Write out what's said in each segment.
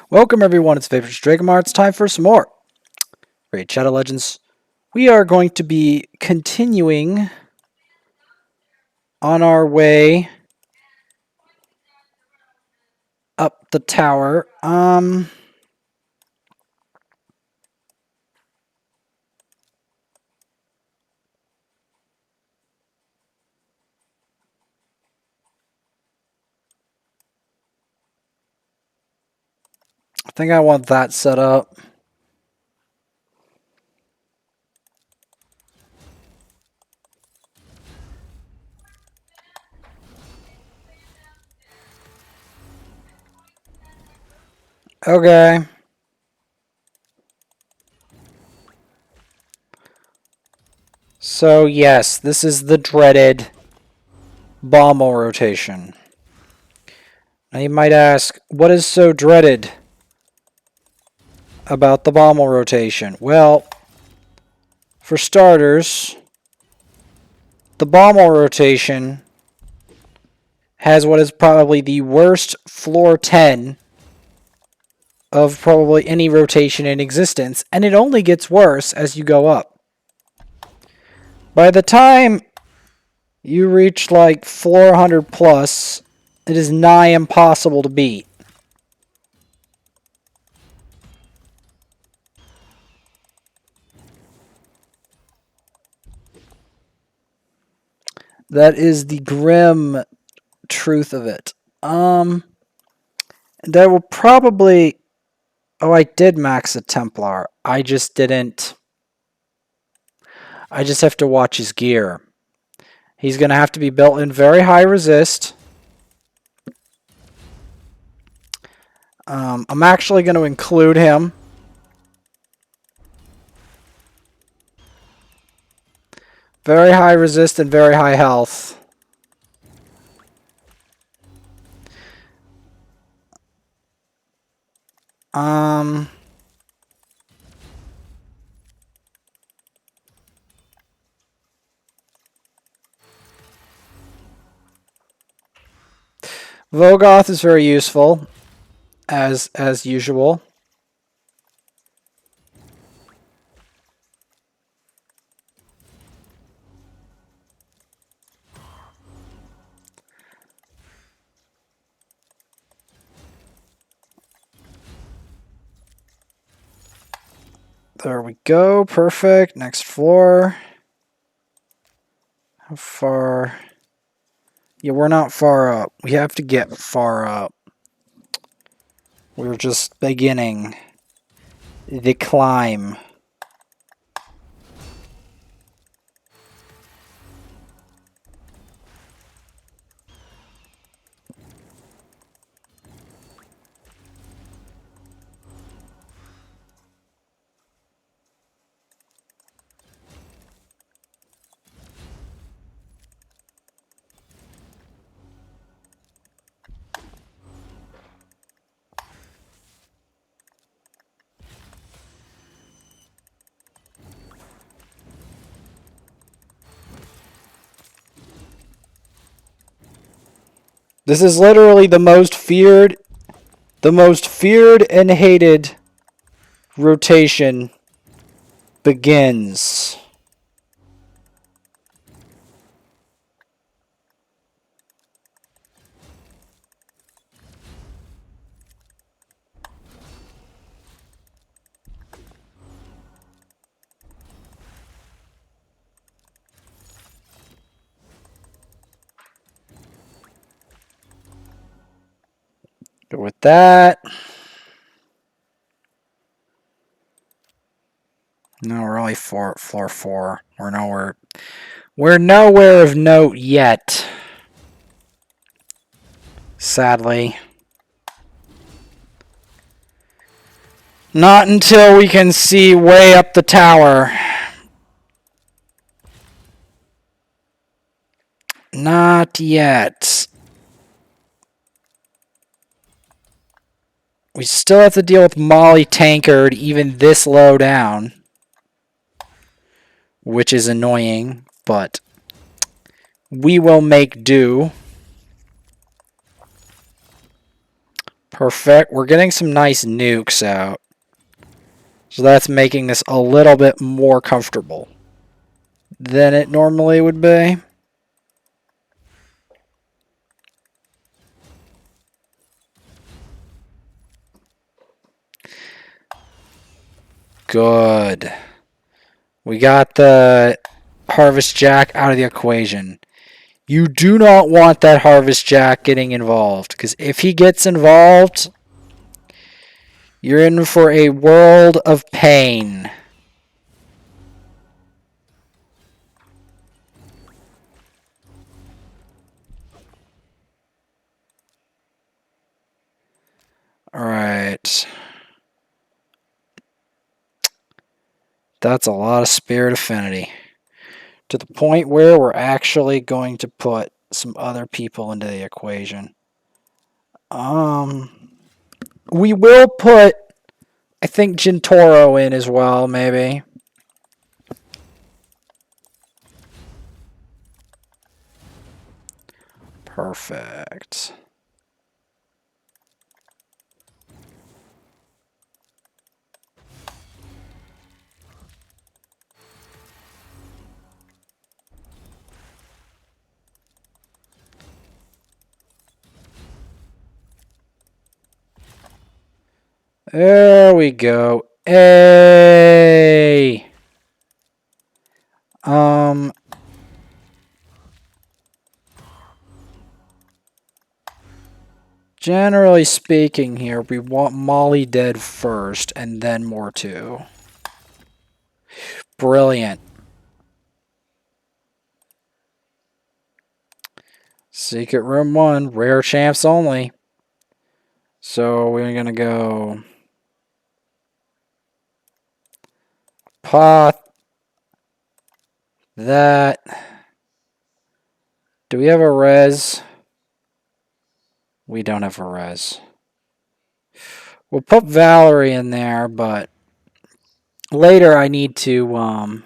Welcome everyone, it's Favorite Dragomar. It's time for some more Raid Shadow Legends. We are going to be continuing on our way up the tower. I think I want that set up. Okay. So yes, this is the dreaded BOMMEL rotation. Now you might ask, what is so dreaded about the BOMMEL rotation? Well, for starters, the BOMMEL rotation has what is probably the worst floor 10 of probably any rotation in existence, and it only gets worse as you go up. By the time you reach like floor 100 plus, it is nigh impossible to beat. That is the grim truth of it. That will probably... Oh, I did max a Templar. I just didn't... I just have to watch his gear. He's going to have to be built in very high resist. I'm actually going to include him. Very high resist and very high health. Vogoth is very useful, as usual. There we go. Perfect. Next floor. How far? Yeah, we're not far up. We have to get far up. We're just beginning the climb. This is literally the most feared and hated rotation begins. Go with that. No, we're only floor 4. We're nowhere of note yet. Sadly. Not until we can see way up the tower. Not yet. We still have to deal with Molly Tankard even this low down. Which is annoying, but we will make do. Perfect. We're getting some nice nukes out. So that's making this a little bit more comfortable than it normally would be. Good. We got the Harvest Jack out of the equation. You do not want that Harvest Jack getting involved, because if he gets involved, you're in for a world of pain. Alright. That's a lot of Spirit Affinity. To the point where we're actually going to put some other people into the equation. We will put, I think, Gintoro in as well, maybe. Perfect. There we go. Hey. Generally speaking here, we want Molly dead first, and then Mortu. Brilliant. Secret Room 1, rare champs only. So we're going to go Pot. That. Do we have a res? We don't have a res. We'll put Valerie in there, but later I need to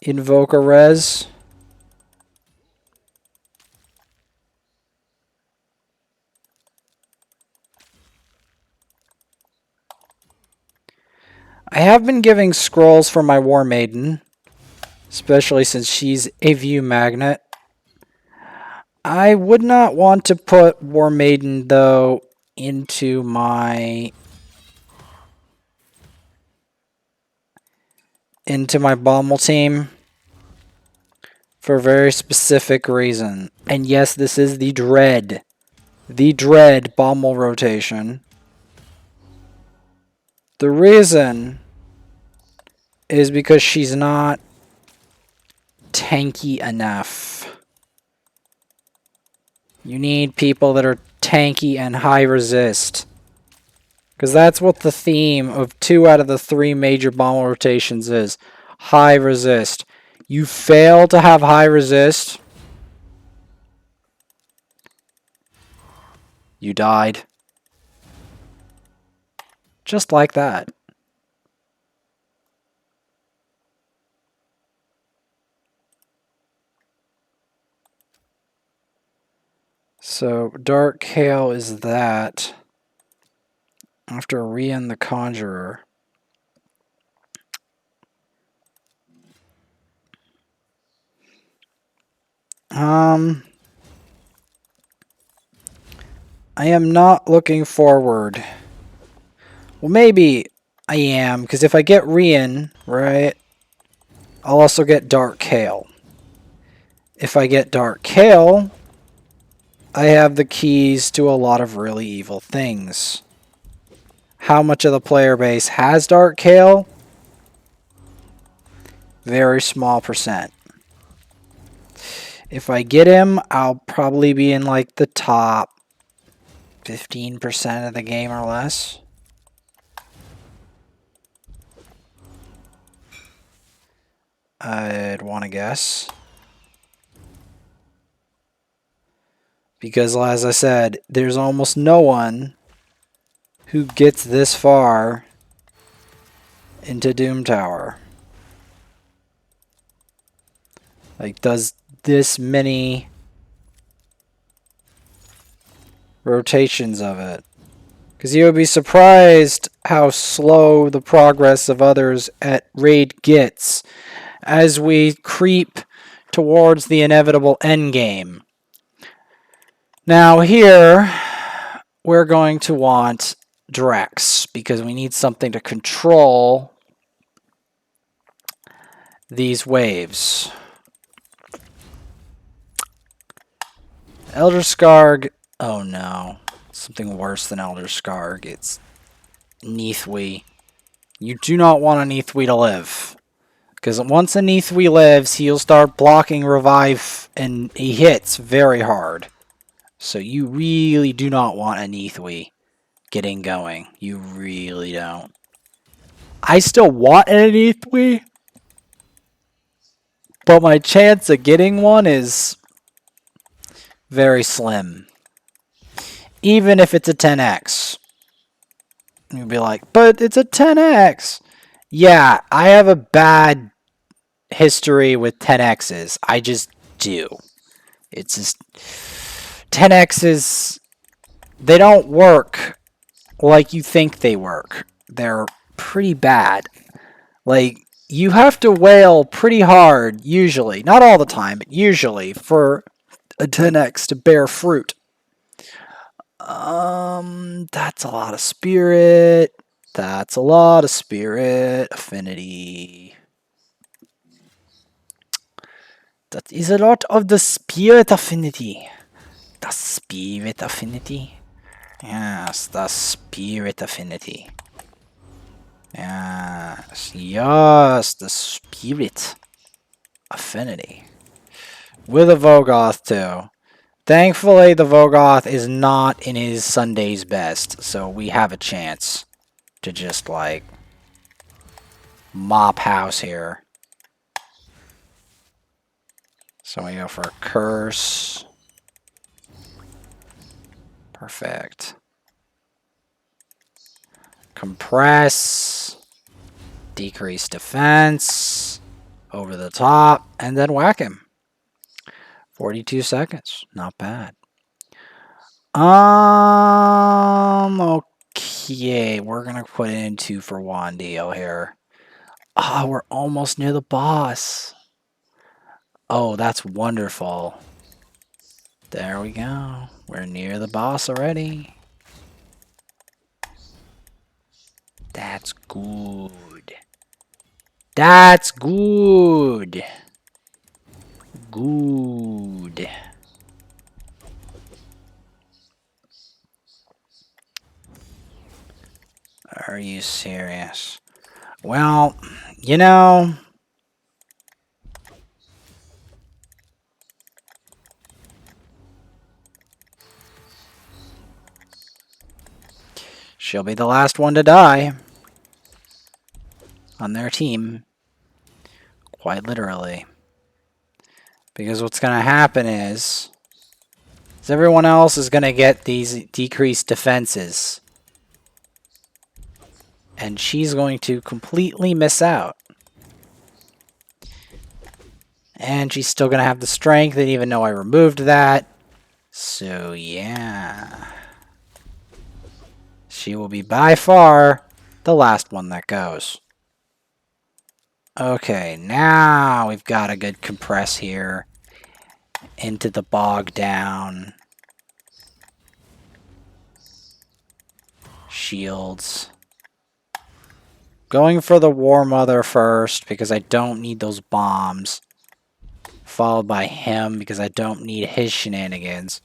invoke a res. I have been giving scrolls for my Warmaiden, especially since she's a view magnet. I would not want to put Warmaiden, though, into my BOMMEL team for a very specific reason. And yes, this is the dread BOMMEL rotation. The reason is because she's not tanky enough. You need people that are tanky and high resist. Because that's what the theme of 2 out of the 3 major BOMMEL rotations is. High resist. You fail to have high resist, you died. Just like that. So, Dark Kale is that. After Rian the Conjurer. I am not looking forward. Well, maybe I am, because if I get Rian, right, I'll also get Dark Kale. If I get Dark Kale, I have the keys to a lot of really evil things. How much of the player base has Dark Kale? Very small percent. If I get him, I'll probably be in like the top 15% of the game or less. I'd want to guess. Because, as I said, there's almost no one who gets this far into Doom Tower. Like, does this many rotations of it. Because you would be surprised how slow the progress of others at raid gets as we creep towards the inevitable endgame. Now here, we're going to want Drex, because we need something to control these waves. Elder Scarg, oh no, something worse than Elder Scarg. It's Neathwy. You do not want a Neathwy to live. Because once a Neathwy lives, he'll start blocking revive, and he hits very hard. So you really do not want a Neathwy getting going. You really don't. I still want an Neathwy, but my chance of getting one is very slim. Even if it's a 10x. You'd be like, but it's a 10x. Yeah, I have a bad history with 10x's. I just do. It's just 10x's, they don't work like you think they work. They're pretty bad. Like, you have to wail pretty hard, usually. Not all the time, but usually, for a 10x to bear fruit. That's a lot of spirit. That's a lot of spirit. Affinity. That is a lot of the spirit affinity. The spirit affinity. Yes, the spirit affinity. Yes, yes, the spirit affinity. With a Vogoth, too. Thankfully, the Vogoth is not in his Sunday's best, so we have a chance to just, like, mop house here. So we go for a curse. Perfect. Compress. Decrease defense. Over the top. And then whack him. 42 seconds. Not bad. Okay. We're going to put in 2 for Wandio here. Oh, we're almost near the boss. Oh, that's wonderful. There we go. We're near the boss already. That's good. That's good. Good. Are you serious? Well, you know, she'll be the last one to die on their team. Quite literally. Because what's going to happen is everyone else is going to get these decreased defenses. And she's going to completely miss out. And she's still going to have the strength, and even though I removed that. So, yeah. She will be by far the last one that goes. Okay, now we've got a good compress here into the bog down. Shields. Going for the War Mother first because I don't need those bombs. Followed by him because I don't need his shenanigans.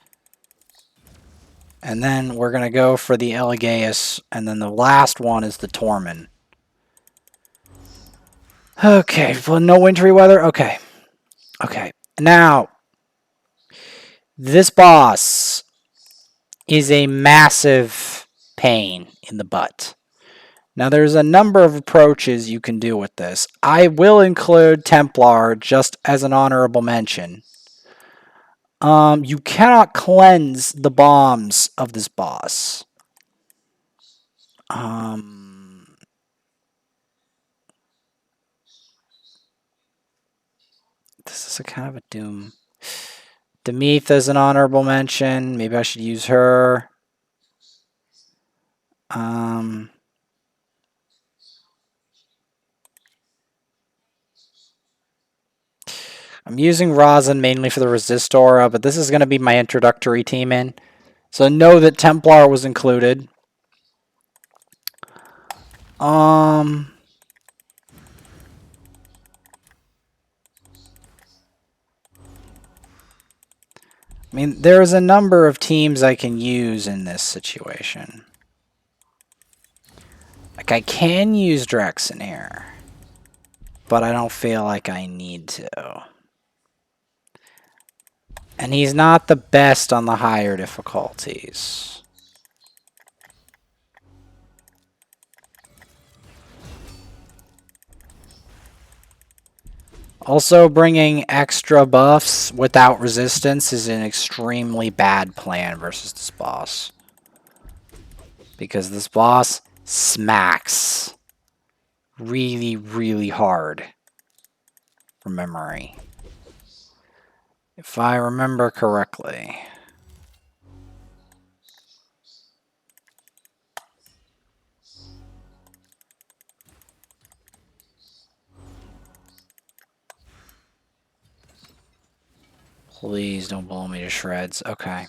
And then we're going to go for the Elegaeus, and then the last one is the Torment. Okay, well, no wintry weather? Okay. Okay. Now, this boss is a massive pain in the butt. Now, there's a number of approaches you can do with this. I will include Templar just as an honorable mention. You cannot cleanse the bombs of this boss. This is a kind of a doom. Demetha's an honorable mention. Maybe I should use her. I'm using Rosin mainly for the Resist Aura, but this is going to be my introductory team in. So know that Templar was included. I mean, there's a number of teams I can use in this situation. Like, I can use Drex in here, but I don't feel like I need to. And he's not the best on the higher difficulties. Also, bringing extra buffs without resistance is an extremely bad plan versus this boss. Because this boss smacks really, really hard from memory. If I remember correctly. Please don't blow me to shreds. Okay.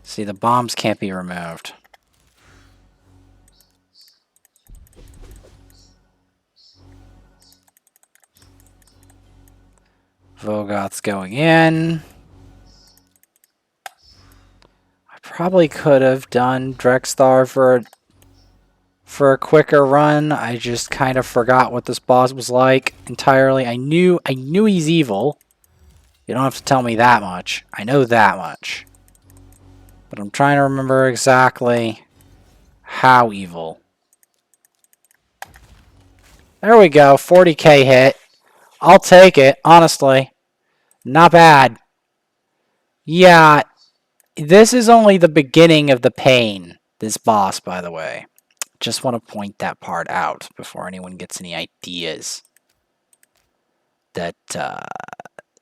See, the bombs can't be removed. Vogoth's going in. I probably could have done Drexthar for a quicker run. I just kind of forgot what this boss was like entirely. I knew he's evil. You don't have to tell me that much. I know that much. But I'm trying to remember exactly how evil. There we go. 40k hit. I'll take it, honestly. Not bad. Yeah, this is only the beginning of the pain. This boss, by the way. Just want to point that part out before anyone gets any ideas that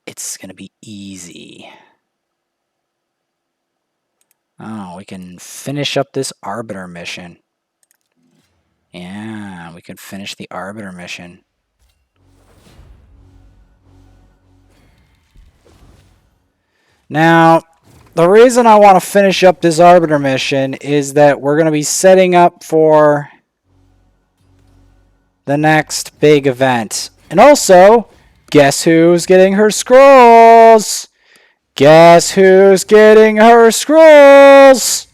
it's going to be easy. Oh, we can finish up this Arbiter mission. Yeah, we can finish the Arbiter mission. Now, the reason I want to finish up this Arbiter mission is that we're going to be setting up for the next big event. And also, guess who's getting her scrolls? Guess who's getting her scrolls?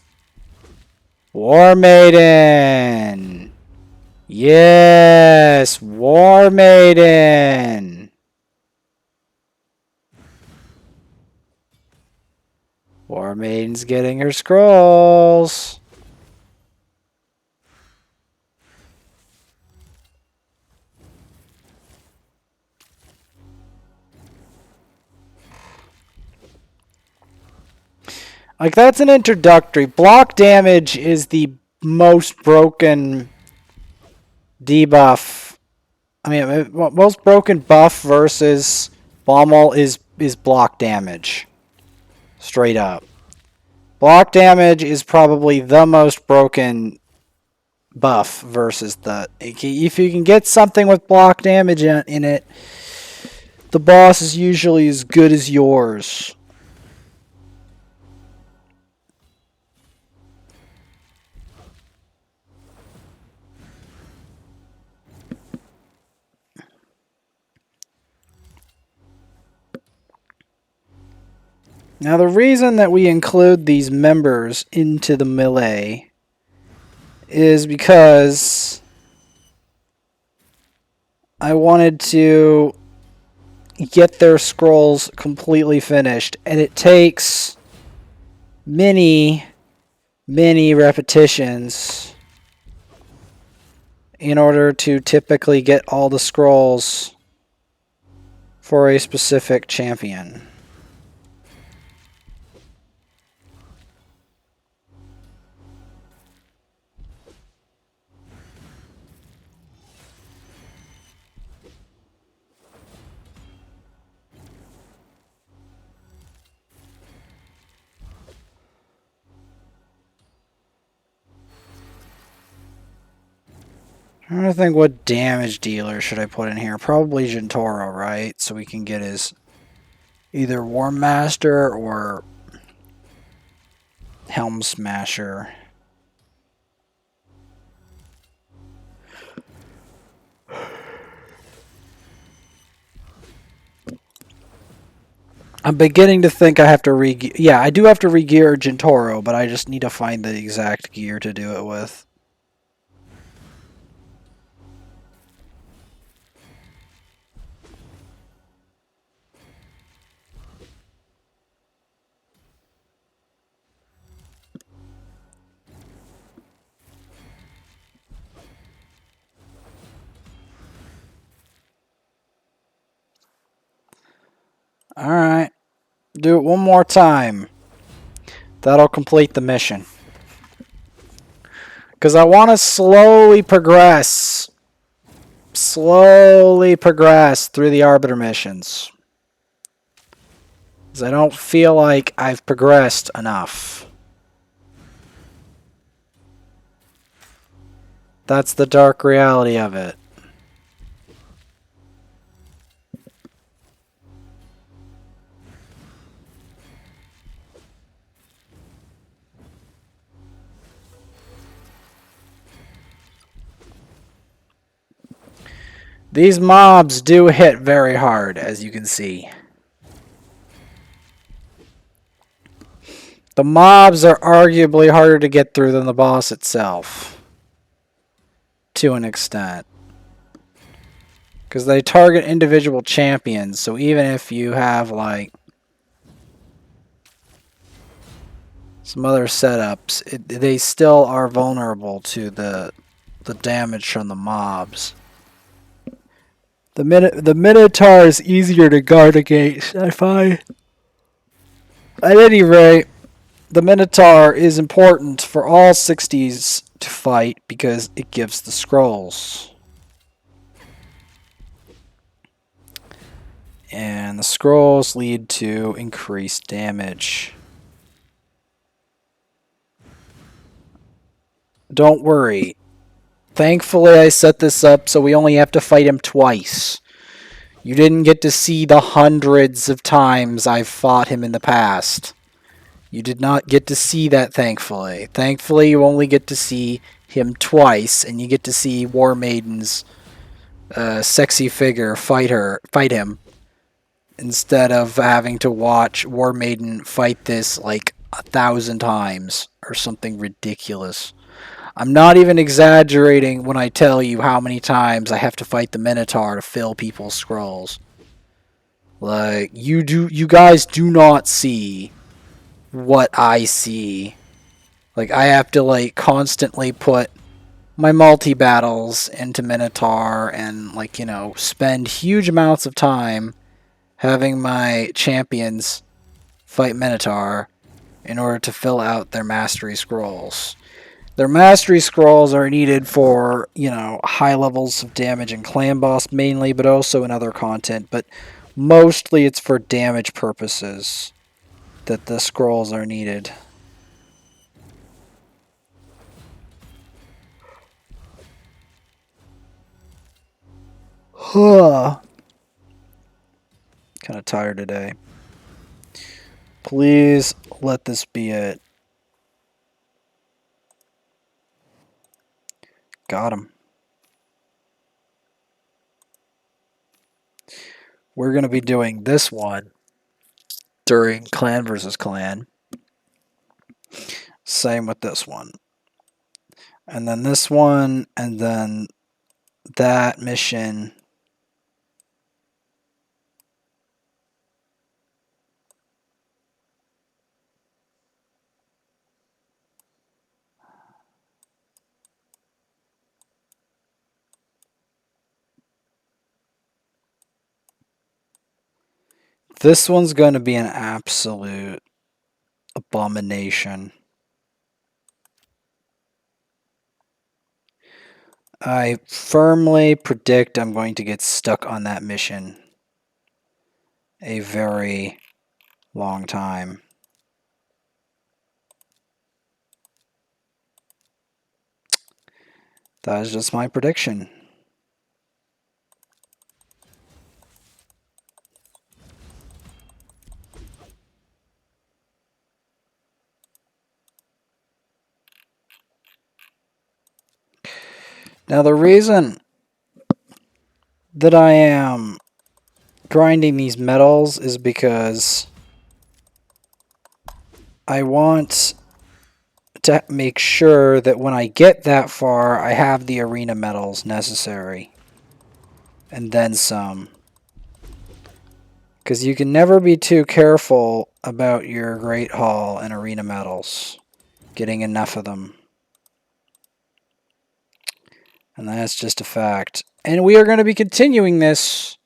Warmaiden. Yes, Warmaiden. Warmaiden's getting her scrolls. Like, that's an introductory. Block damage is the most broken debuff. I mean, most broken buff versus BOMMEL is block damage. Straight up. Block damage is probably the most broken buff versus the... If you can get something with block damage in it, the boss is usually as good as yours. Now, the reason that we include these members into the melee is because I wanted to get their scrolls completely finished, and it takes many repetitions in order to typically get all the scrolls for a specific champion. I'm trying to think what damage dealer should I put in here. Probably Gentoro, right? So we can get his either Warm Master or Helm Smasher. I'm beginning to think I have to re-gear. Yeah, I do have to re-gear Gentoro, but I just need to find the exact gear to do it with. Alright. Do it one more time. That'll complete the mission. Because I want to slowly progress. Slowly progress through the Arbiter missions. Because I don't feel like I've progressed enough. That's the dark reality of it. These mobs do hit very hard, as you can see. The mobs are arguably harder to get through than the boss itself. To an extent. Because they target individual champions, so even if you have, like, some other setups, they still are vulnerable to the damage from the mobs. The Minotaur is easier to guard against, I find. At any rate, the Minotaur is important for all 60s to fight because it gives the scrolls. And the scrolls lead to increased damage. Don't worry. Thankfully, I set this up so we only have to fight him twice. You didn't get to see the hundreds of times I've fought him in the past. You did not get to see that, thankfully. Thankfully, you only get to see him twice, and you get to see Warmaiden's sexy figure fight him, instead of having to watch Warmaiden fight this like 1,000 times or something ridiculous. I'm not even exaggerating when I tell you how many times I have to fight the Minotaur to fill people's scrolls. Like, you guys do not see what I see. Like, I have to, like, constantly put my multi-battles into Minotaur and, like, you know, spend huge amounts of time having my champions fight Minotaur in order to fill out their mastery scrolls. Their mastery scrolls are needed for, you know, high levels of damage in clan boss mainly, but also in other content. But mostly it's for damage purposes that the scrolls are needed. Huh. Kind of tired today. Please let this be it. Got him. We're going to be doing this one during clan versus clan. Same with this one. And then this one, and then that mission. This one's going to be an absolute abomination. I firmly predict I'm going to get stuck on that mission a very long time. That is just my prediction. Now the reason that I am grinding these metals is because I want to make sure that when I get that far, I have the arena metals necessary. And then some. Because you can never be too careful about your Great Hall and arena metals. Getting enough of them. And that's just a fact. And we are going to be continuing this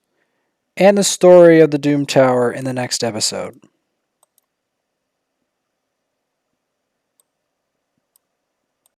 and the story of the Doom Tower in the next episode.